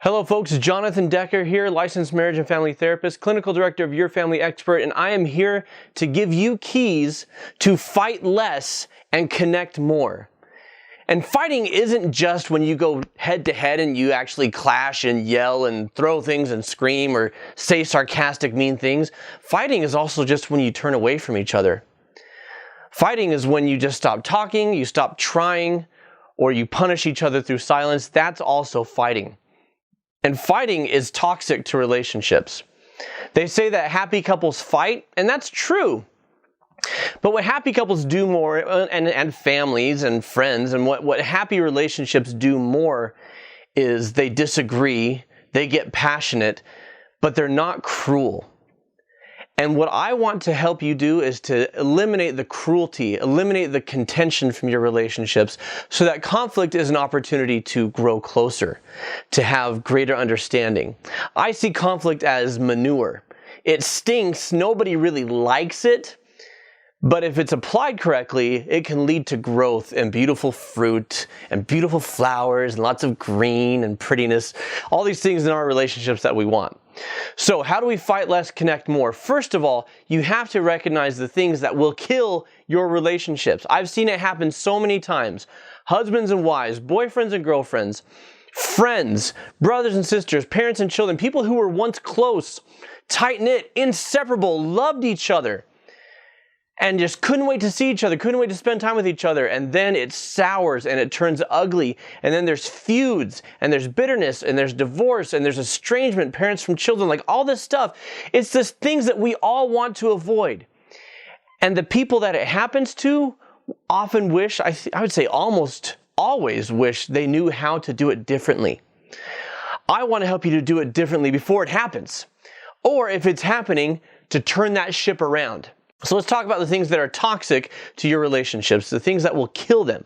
Hello folks, Jonathan Decker here, licensed marriage and family therapist, clinical director of Your Family Expert, and I am here to give you keys to fight less and connect more. And fighting isn't just when you go head to head and you actually clash and yell and throw things and scream or say sarcastic, mean things. Fighting is also just when you turn away from each other. Fighting is when you just stop talking, you stop trying, or you punish each other through silence. That's also fighting. And fighting is toxic to relationships. They say that happy couples fight, and that's true. But what happy couples do more, and families and friends, and what happy relationships do more is they disagree, they get passionate, but they're not cruel. And what I want to help you do is to eliminate the cruelty, eliminate the contention from your relationships so that conflict is an opportunity to grow closer, to have greater understanding. I see conflict as manure. It stinks, nobody really likes it, but if it's applied correctly, it can lead to growth and beautiful fruit and beautiful flowers and lots of green and prettiness, all these things in our relationships that we want. So how do we fight less, connect more? First of all, you have to recognize the things that will kill your relationships. I've seen it happen so many times. Husbands and wives, boyfriends and girlfriends, friends, brothers and sisters, parents and children, people who were once close, tight-knit, inseparable, loved each other, and just couldn't wait to see each other, couldn't wait to spend time with each other, and then it sours and it turns ugly, and then there's feuds, and there's bitterness, and there's divorce, and there's estrangement, parents from children, like all this stuff. It's just things that we all want to avoid. And the people that it happens to often wish, I would say almost always wish they knew how to do it differently. I want to help you to do it differently before it happens, or if it's happening, to turn that ship around. So let's talk about the things that are toxic to your relationships, the things that will kill them.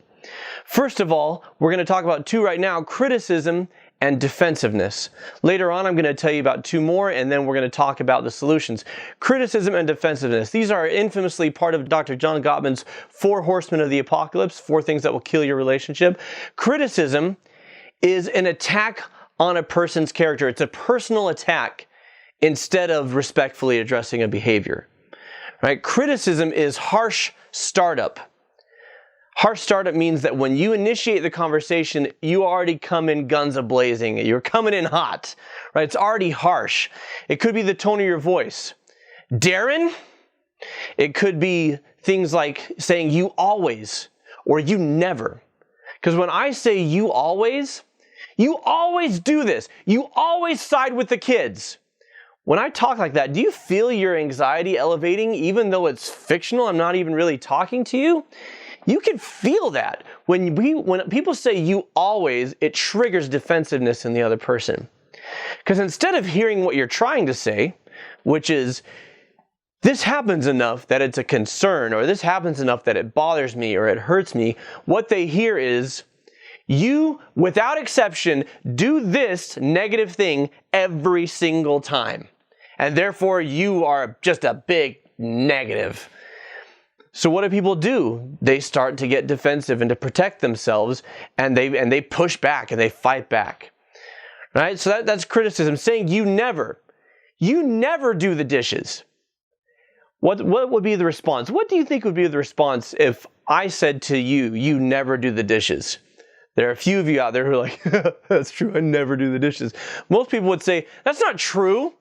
First of all, we're going to talk about two right now, criticism and defensiveness. Later on, I'm going to tell you about two more, and then we're going to talk about the solutions. Criticism and defensiveness. These are infamously part of Dr. John Gottman's 4 horsemen of the apocalypse, 4 things that will kill your relationship. Criticism is an attack on a person's character. It's a personal attack instead of respectfully addressing a behavior. Right? Criticism is harsh startup. Harsh startup means that when you initiate the conversation, you already come in guns a-blazing. You're coming in hot. Right? It's already harsh. It could be the tone of your voice. Darren? It could be things like saying you always or you never. Because when I say you always do this. You always side with the kids. When I talk like that, do you feel your anxiety elevating even though it's fictional? I'm not even really talking to you. You can feel that. When people say you always, it triggers defensiveness in the other person. Because instead of hearing what you're trying to say, which is, this happens enough that it's a concern, or this happens enough that it bothers me or it hurts me, what they hear is, you, without exception, do this negative thing every single time. And therefore, you are just a big negative. So what do people do? They start to get defensive and to protect themselves, and they push back and they fight back. Right? So that's criticism, saying you never do the dishes. What would be the response? What do you think would be the response if I said to you, you never do the dishes? There are a few of you out there who are like, that's true, I never do the dishes. Most people would say, that's not true.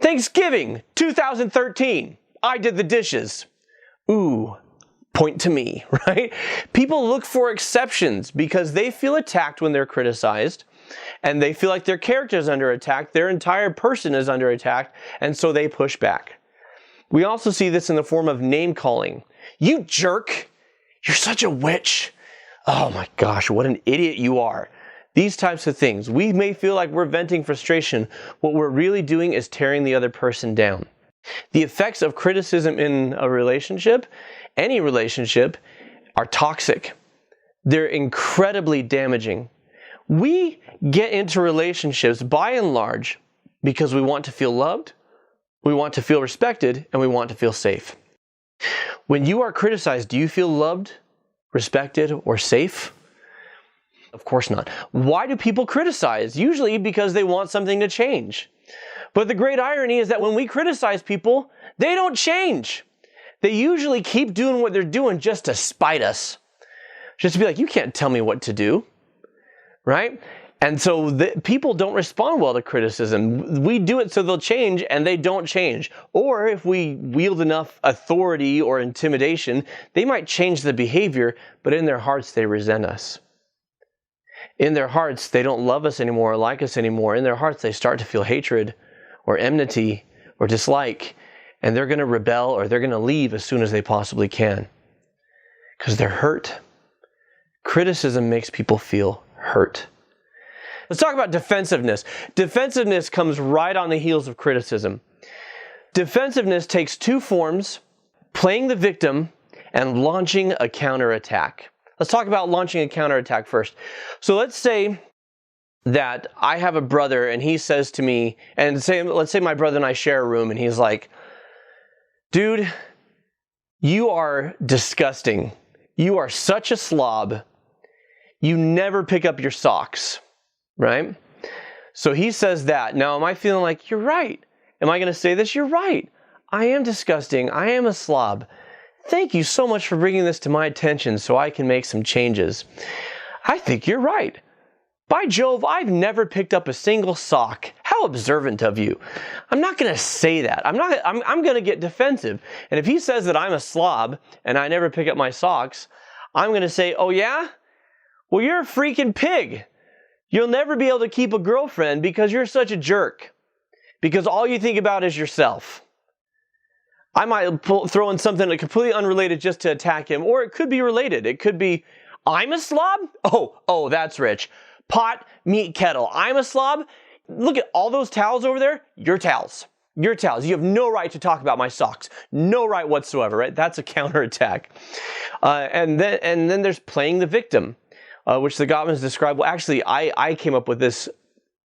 Thanksgiving, 2013, I did the dishes. Ooh, point to me, right? People look for exceptions because they feel attacked when they're criticized, and they feel like their character is under attack, their entire person is under attack, and so they push back. We also see this in the form of name calling. You jerk, you're such a witch. Oh my gosh, what an idiot you are. These types of things. We may feel like we're venting frustration. What we're really doing is tearing the other person down. The effects of criticism in a relationship, any relationship, are toxic. They're incredibly damaging. We get into relationships by and large because we want to feel loved, we want to feel respected, and we want to feel safe. When you are criticized, do you feel loved, respected, or safe? Of course not. Why do people criticize? Usually because they want something to change. But the great irony is that when we criticize people, they don't change. They usually keep doing what they're doing just to spite us. Just to be like, you can't tell me what to do, right? And so people don't respond well to criticism. We do it so they'll change, and they don't change. Or if we wield enough authority or intimidation, they might change the behavior, but in their hearts they resent us. In their hearts, they don't love us anymore or like us anymore. In their hearts, they start to feel hatred or enmity or dislike, and they're going to rebel or they're going to leave as soon as they possibly can because they're hurt. Criticism makes people feel hurt. Let's talk about defensiveness. Defensiveness comes right on the heels of criticism. Defensiveness takes two forms: playing the victim and launching a counterattack. Let's talk about launching a counterattack first. So let's say that I have a brother and he says to me, and let's say my brother and I share a room, and he's like, dude, you are disgusting. You are such a slob. You never pick up your socks, right? So he says that. Now, am I feeling like, you're right? Am I going to say this? You're right. I am disgusting. I am a slob. Thank you so much for bringing this to my attention so I can make some changes. I think you're right. By Jove, I've never picked up a single sock. How observant of you. I'm not going to say that. I'm going to get defensive. And if he says that I'm a slob and I never pick up my socks, I'm going to say, oh yeah? Well, you're a freaking pig. You'll never be able to keep a girlfriend because you're such a jerk. Because all you think about is yourself. I might throw in something completely unrelated just to attack him, or it could be related. It could be, I'm a slob? Oh, that's rich. Pot, meat, kettle. I'm a slob? Look at all those towels over there. Your towels. Your towels. You have no right to talk about my socks. No right whatsoever, right? That's a counterattack. And then there's playing the victim, which the Gottmans describe. Well, actually, I came up with this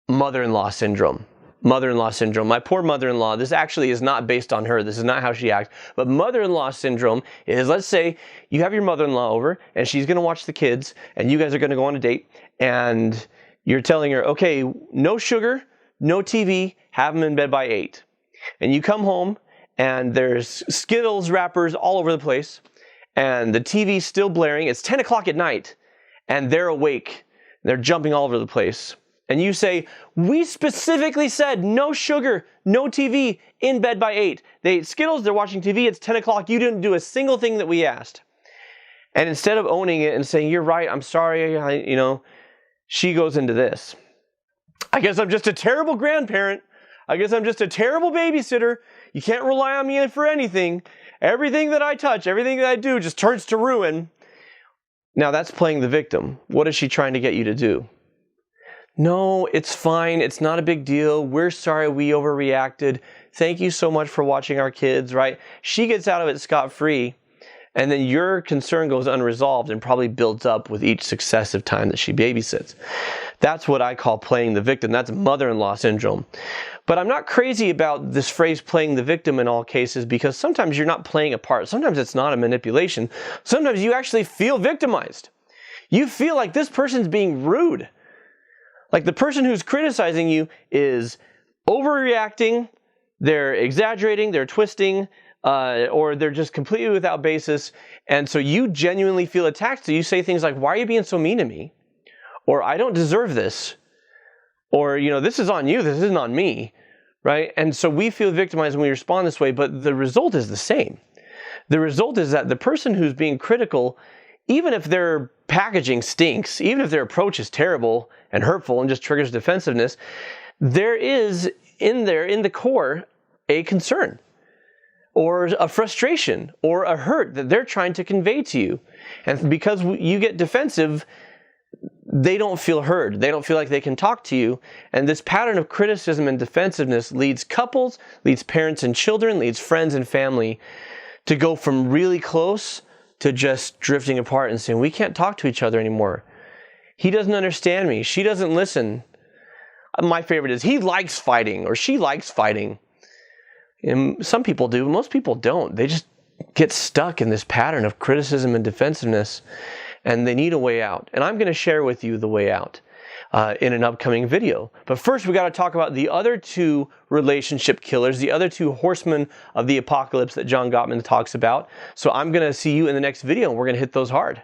mother-in-law syndrome. Mother-in-law syndrome. My poor mother-in-law, this actually is not based on her. This is not how she acts. But mother-in-law syndrome is, let's say you have your mother-in-law over and she's going to watch the kids and you guys are going to go on a date and you're telling her, okay, no sugar, no TV, have them in bed by 8. And you come home and there's Skittles wrappers all over the place and the TV's still blaring. It's 10 o'clock at night and they're awake. They're jumping all over the place. And you say, we specifically said no sugar, no TV, in bed by 8. They ate Skittles, they're watching TV, it's 10 o'clock, you didn't do a single thing that we asked. And instead of owning it and saying, you're right, I'm sorry, she goes into this. I guess I'm just a terrible grandparent. I guess I'm just a terrible babysitter. You can't rely on me for anything. Everything that I touch, everything that I do just turns to ruin. Now that's playing the victim. What is she trying to get you to do? No, it's fine. It's not a big deal. We're sorry we overreacted. Thank you so much for watching our kids, right? She gets out of it scot-free, and then your concern goes unresolved and probably builds up with each successive time that she babysits. That's what I call playing the victim. That's mother-in-law syndrome. But I'm not crazy about this phrase playing the victim in all cases because sometimes you're not playing a part. Sometimes it's not a manipulation. Sometimes you actually feel victimized. You feel like this person's being rude. Like the person who's criticizing you is overreacting, they're exaggerating, they're twisting, or they're just completely without basis. And so you genuinely feel attacked. So you say things like, why are you being so mean to me? Or I don't deserve this. Or, this is on you, this isn't on me, right? And so we feel victimized when we respond this way, but the result is the same. The result is that the person who's being critical, even if their packaging stinks, even if their approach is terrible and hurtful and just triggers defensiveness, there is in the core a concern or a frustration or a hurt that they're trying to convey to you. And because you get defensive, they don't feel heard. They don't feel like they can talk to you. And this pattern of criticism and defensiveness leads couples, leads parents and children, leads friends and family to go from really close to just drifting apart and saying, we can't talk to each other anymore. He doesn't understand me. She doesn't listen. My favorite is, he likes fighting or she likes fighting. And some people do, most people don't. They just get stuck in this pattern of criticism and defensiveness. and they need a way out. And I'm going to share with you the way out in an upcoming video. But first, we got to talk about the other two relationship killers, the other two horsemen of the apocalypse that John Gottman talks about. So I'm going to see you in the next video, and we're going to hit those hard.